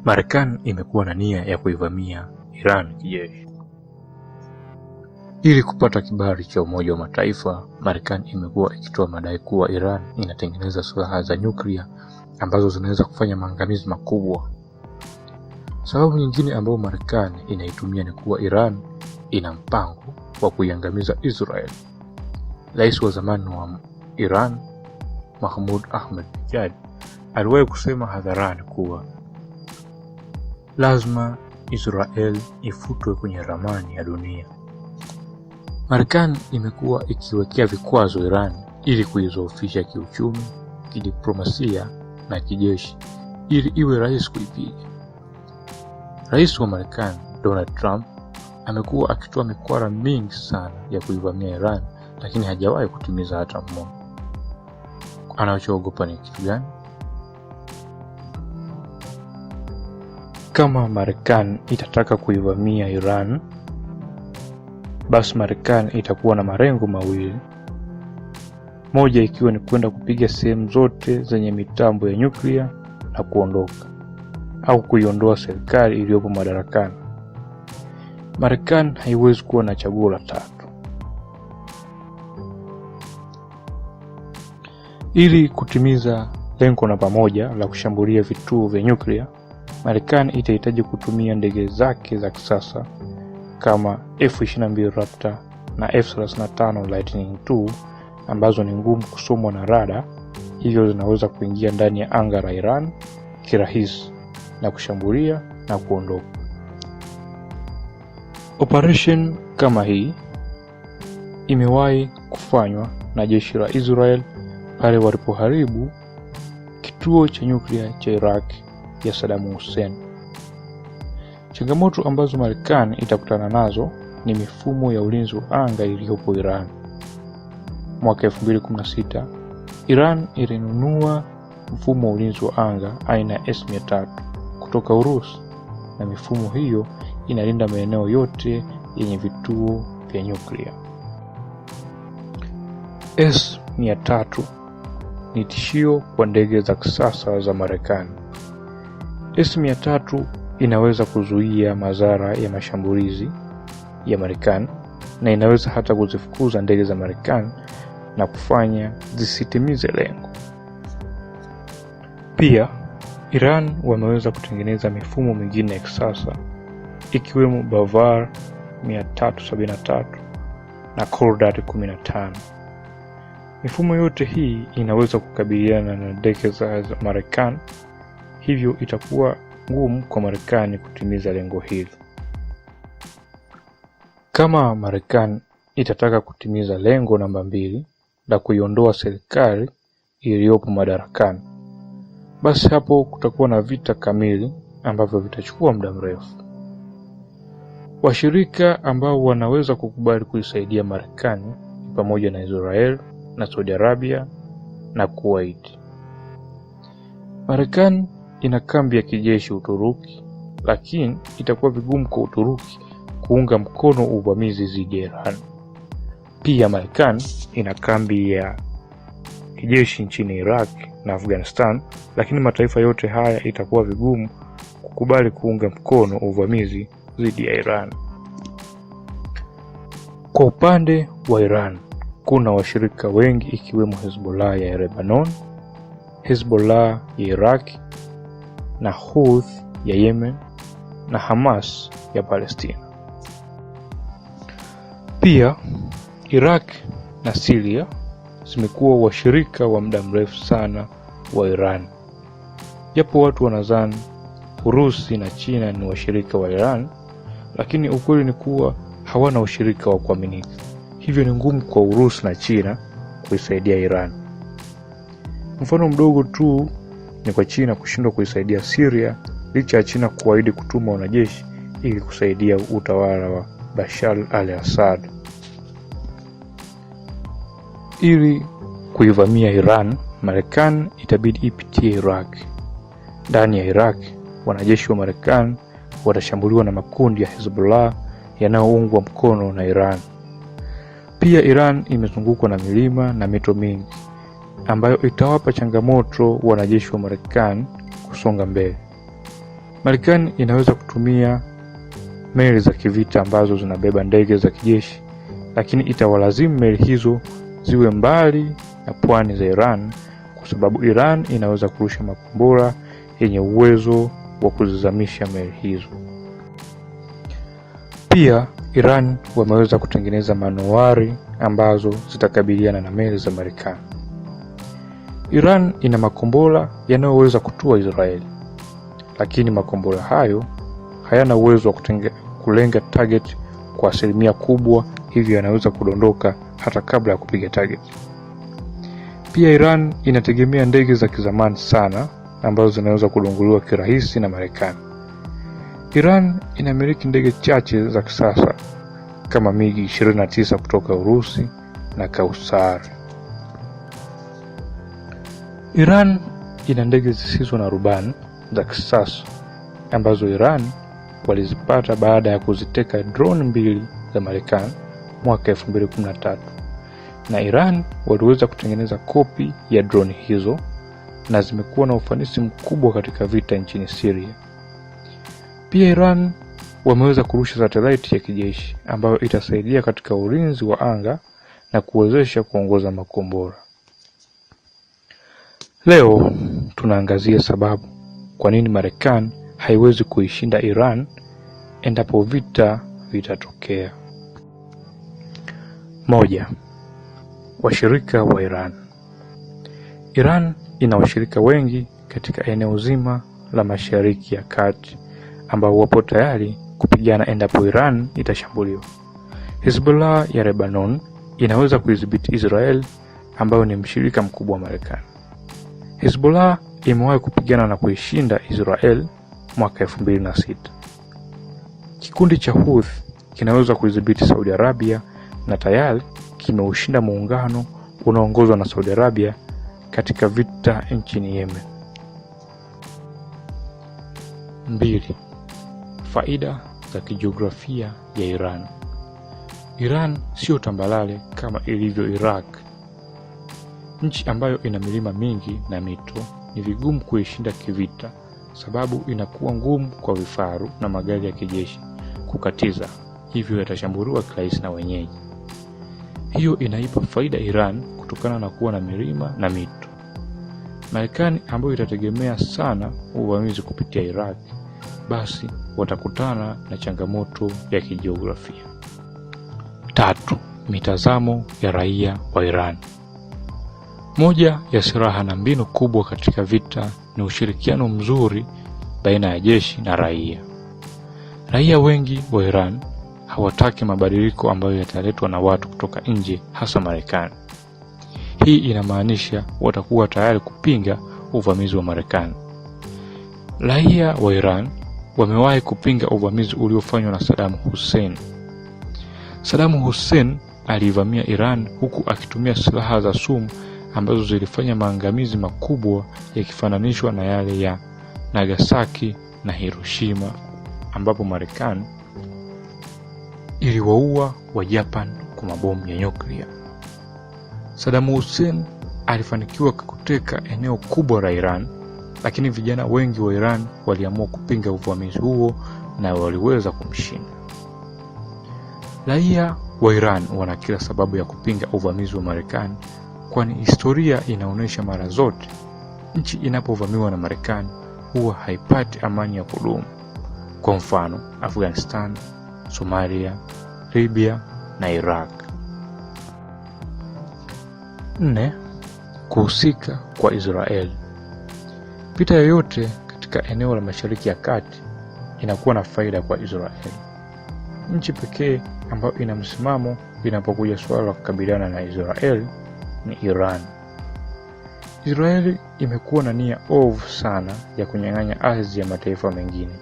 Marekani imekuwa na nia ya kuivamia Iran kijeshi. Ili kupata kibali cha Umoja wa Mataifa, Marekani imekuwa ikitoa madai kuwa Iran inatengeneza silaha za nyuklia ambazo zinaweza kufanya maangamizi makubwa. Sababu nyingine ambayo Marekani inaitumia ni kuwa Iran ina mpango wa kuiangamiza Israel. Rais wa zamani wa Iran, Mahmoud Ahmadinejad, aliwahi kusema hadharani kuwa lazima Israel ifutwe kwenye ramani ya dunia. Marekani imekuwa ikiwekea vikwazo Iran ili kuizoofisha kiuchumi, kidiplomasia na kijeshi ili iwe rahisi kuipiga. Rais wa Marekani Donald Trump amekuwa akitoa mikwara mingi sana ya kuivamia Iran, lakini hajawahi kutimiza hata mmoja. Anachoogopa ni kitu gani? Kama Marekani itataka kuivamia Iran, basi Marekani itakuwa na malengo mawili. Moja ikiwa ni kwenda kupiga sehemu zote zenye mitambo ya nyuklia na kuondoka, au kuiondoa serikali iliyopo madarakani. Marekani haiwezi kuwa na chaguo la tatu. Ili kutimiza lengo namba moja la kushambulia vituo vya nyuklia, Marekani itahitaji kutumia ndege zake za kisasa kama F-22 Raptor na F-35 Lightning II ambazo ni ngumu kusomwa na rada, hivyo zinaweza kuingia ndani ya anga la Iran kirahisi na kushambulia na kuondoka. Operation kama hii imewahi kufanywa na jeshi la Israel pale walipoharibu kituo cha nyuklia cha Iraq ya Saddam Hussein. Changamoto ambazo Marekani itakutana nazo ni mifumo ya ulinzi wa anga iliyopo Iran. Mwaka 2016, Iran ilinunua mfumo wa ulinzi wa anga aina S-300 kutoka Urusi, na mifumo hiyo inalinda maeneo yote yenye vituo vya nyuklia. S-300 ni tishio kwa ndege za kisasa za Marekani. S-300 inaweza kuzuia madhara ya mashambulizi ya Marekani na inaweza hata kuzifukuza ndege za Marekani na kufanya zisitimize lengo. Pia Iran wameweza kutengeneza mifumo mingine ya kisasa ikiwemo Bavar 373 na Cordate 15. Mifumo yote hii inaweza kukabiliana na ndege za Marekani, hivyo itakuwa ngumu kwa Marekani kutimiza lengo hili. Kama Marekani itataka kutimiza lengo namba 2 la kuiondoa serikali iliyopo madarakani, basi hapo kutakuwa na vita kamili ambavyo vitachukua muda mrefu. Washirika ambao wanaweza kukubali kuisaidia Marekani pamoja na Israel na Saudi Arabia na Kuwait. Marekani ina kambi ya kijeshi Uturuki, lakini itakuwa vigumu kwa Uturuki kuunga mkono uvamizi dhidi ya Iran. Pia Marekani ina kambi ya kijeshi nchini Iraq na Afghanistan, lakini mataifa yote haya itakuwa vigumu kukubali kuunga mkono uvamizi dhidi ya Iran. Kwa upande wa Iran, kuna washirika wengi ikiwemo Hezbollah ya Lebanon, Hezbollah ya Iraq na Houthi ya Yemen na Hamas ya Palestina. Pia Iraq na Syria zimekuwa washirika wa muda mrefu sana wa Iran. Japo watu wanadhani Urusi na China ni washirika wa Iran, lakini ukweli ni kuwa hawana ushirika wa kuaminika. Hivyo ni ngumu kwa Urusi na China kuisaidia Iran. Mfano mdogo tu ni kwa China kushindwa kuisaidia Syria licha ya China kuahidi kutuma wanajeshi ili kusaidia utawala wa Bashar al-Assad. Ili kuivamia Iran, Marekani itabidi ipitie Iraq. Ndani ya Iraq, wanajeshi wa Marekani watashambuliwa na makundi ya Hezbollah yanayoungwa mkono na Iran. Pia Iran imezungukwa na milima na mito mingi ambayo itawapa changamoto wanajeshi wa Marekani kusonga mbele. Marekani inaweza kutumia meli za kivita ambazo zinabeba ndege za kijeshi, lakini itawalazimu meli hizo ziwe mbali na pwani za Iran, kwa sababu Iran inaweza kurusha makombora yenye uwezo wa kuzizamisha meli hizo. Pia Iran wameweza kutengeneza manowari ambazo zitakabiliana na meli za Marekani. Iran ina makombora yanayoweza kutua Israeli, lakini makombora hayo hayana uwezo wa kulenga target kwa asilimia kubwa, hivyo yanaweza kudondoka hata kabla ya kupiga target. Pia Iran inategemea ndege za kizamani sana ambazo zinaweza kudunguliwa kirahisi na Marekani. Iran inamiliki ndege chache za kisasa kama MiG-29 kutoka Urusi na Kausar. Iran ina ndege zisizo na rubani za kisasa ambazo Iran walizipata baada ya kuziteka drone 2 za Marekani mwaka 2013, na Iran waliweza kutengeneza kopi ya drone hizo na zimekuwa na ufanisi mkubwa katika vita nchini Syria. Pia Iran wameweza kurusha satellite ya kijeshi ambayo itasaidia katika ulinzi wa anga na kuwezesha kuongoza makombora. Leo tunaangazia sababu kwa nini Marekani haiwezi kuishinda Iran endapo vita vitatokea. 1. Washirika wa Iran. Iran ina washirika wengi katika eneo zima la Mashariki ya Kati ambao wapo tayari kupigana endapo Iran itashambuliwa. Hezbollah ya Lebanon inaweza kuidhibiti Israel ambayo ni mshirika mkubwa wa Marekani. Hezbollah imewahi kupigana na kuishinda Israel mwaka 2006. Kikundi cha Houthi kinaweza kuidhibiti Saudi Arabia na tayari kimeushinda muungano unaoongozwa na Saudi Arabia katika vita nchini Yemen. 2. Faida za kijiografia ya Iran. Iran sio tambalale kama ilivyo Iraq. Nchi ambayo ina milima mingi na mito ni vigumu kuishinda kivita, sababu inakuwa ngumu kwa vifaru na magari ya kijeshi kukatiza, hivyo yatashambuliwa kirahisi na wenyeji. Hiyo inaipa faida Iran kutokana na kuwa na milima na mito. Marekani ambayo itategemea sana uvamizi kupitia Iraq, basi watakutana na changamoto ya kijiografia. 3. Mitazamo ya raia wa Iran. Moja ya silaha na mbinu kubwa katika vita ni ushirikiano mzuri baina ya jeshi na raia. Raia wengi wa Iran hawataki mabadiliko ambayo yataletwa na watu kutoka nje, hasa Marekani. Hii inamaanisha watakuwa tayari kupinga uvamizi wa Marekani. Raia wa Iran wamewahi kupinga uvamizi uliofanywa na Saddam Hussein. Saddam Hussein alivamia Iran huku akitumia silaha za sumu ambazo zilifanya maangamizi makubwa yakifananishwa na yale ya Nagasaki na Hiroshima, ambapo Marekani iliwaua wa Japan kwa mabomu ya nyuklia. Saddam Hussein alifanikiwa kuteka eneo kubwa la Iran, lakini vijana wengi wa Iran waliamua kupinga uvamizi huo na waliweza kumshinda. Raia wa Iran wana kila sababu ya kupinga uvamizi wa Marekani, kwani historia inaonyesha mara zote nchi inapovamiwa na Marekani huwa haipati amani ya kudumu. Kwa mfano, Afghanistan, Somalia, Libya na Iraq. 4. Kuhusika kwa Israel. Vita yoyote katika eneo la Mashariki ya Kati inakuwa na faida kwa Israel. Nchi pekee ambayo ina msimamo inapokuja swala la kukabiliana na Israel ni Iran. Israeli imekuwa na nia ovu sana ya kunyang'anya ardhi ya mataifa mengine.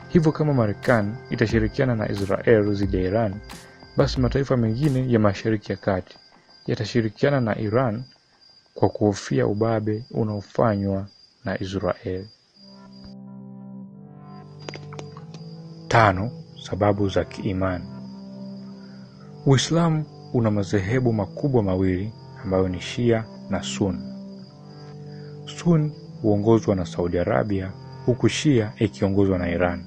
Hivyo kama Marekani itashirikiana na Israel dhidi ya Iran, basi mataifa mengine ya Mashariki ya Kati yatashirikiana na Iran kwa kuhofia ubabe unaofanywa na Israel. 5. Sababu za kiimani. Uislamu una madhehebu makubwa mawili ambayo ni Shia na Sunni. Sunni huongozwa na Saudi Arabia huku Shia ikiongozwa na Iran.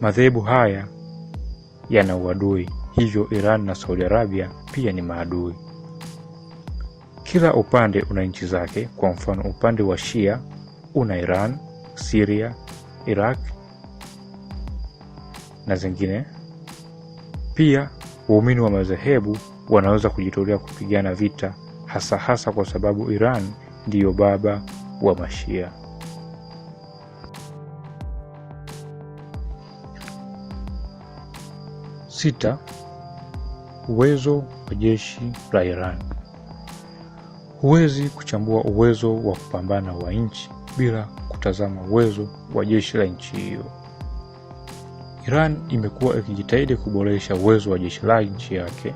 Madhehebu haya yana uadui, hivyo Iran na Saudi Arabia pia ni maadui. Kila upande una nchi zake. Kwa mfano, upande wa Shia una Iran, Syria, Iraq na zingine. Pia waumini wa madhehebu wanaweza kujitolea kupigana vita, hasa kwa sababu Iran ndiyo baba wa Mashia. Sita, uwezo wa jeshi la Iran. Huwezi kuchambua uwezo wa kupambana wa nchi bila kutazama uwezo wa jeshi la nchi hiyo. Iran imekuwa ikijitahidi kuboresha uwezo wa jeshi la nchi yake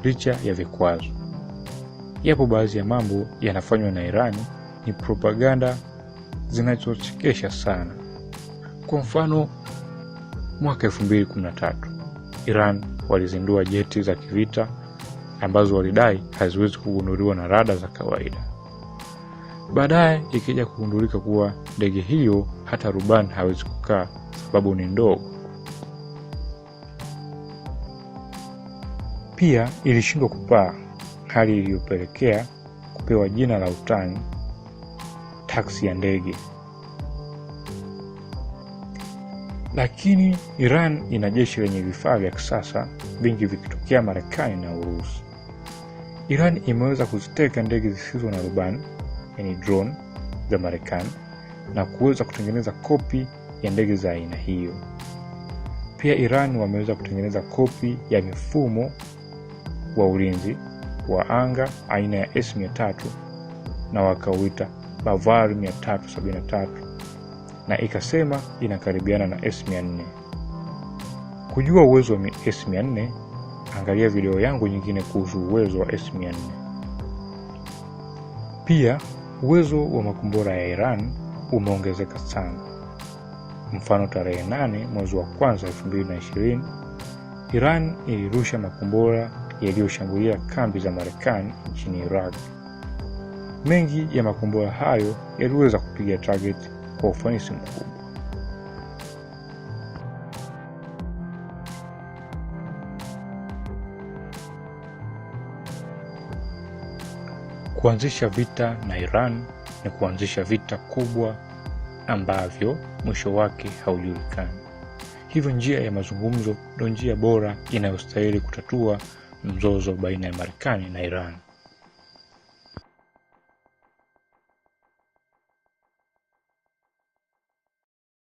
licha ya vikwazo. Yapo baadhi ya mambo yanafanywa na Iran ni propaganda zinazochekesha sana. Kwa mfano, mwaka 2013 Iran walizindua jeti za kivita ambazo walidai haziwezi kugunduliwa na rada za kawaida. Baadaye ikija kugundulika kuwa ndege hiyo hata rubani hawezi kukaa sababu ni ndogo. Pia ilishindwa kupaa, hali iliyopelekea kupewa jina la utani taksi ya ndege. Lakini Iran ina jeshi lenye vifaa vya kisasa, vingi vikitokea Marekani na Urusi. Iran imeweza kuziteka ndege zisizo na rubani, yani drone za Marekani, na kuweza kutengeneza kopi ya ndege za aina hiyo. Pia Iran wameweza kutengeneza kopi ya mifumo wa ulinzi wa anga aina ya S-300 na wakauita Bavar 373 na ikasema inakaribiana na S-400. Kujua uwezo wa S-400, angalia video yangu nyingine kuhusu uwezo wa S-400. Pia uwezo wa makombora ya Iran umeongezeka sana. Mfano, tarehe 8 mwezi wa kwanza 2020 Iran ilirusha makombora yaliyoshambulia kambi za Marekani nchini Iraq. Mengi ya makombora hayo yaliweza kupiga target kwa ufanisi mkubwa. Kuanzisha vita na Iran ni kuanzisha vita kubwa ambavyo mwisho wake haujulikani. Hivyo njia ya mazungumzo ndio njia bora inayostahili kutatua mzozo baina ya Marekani na Iran.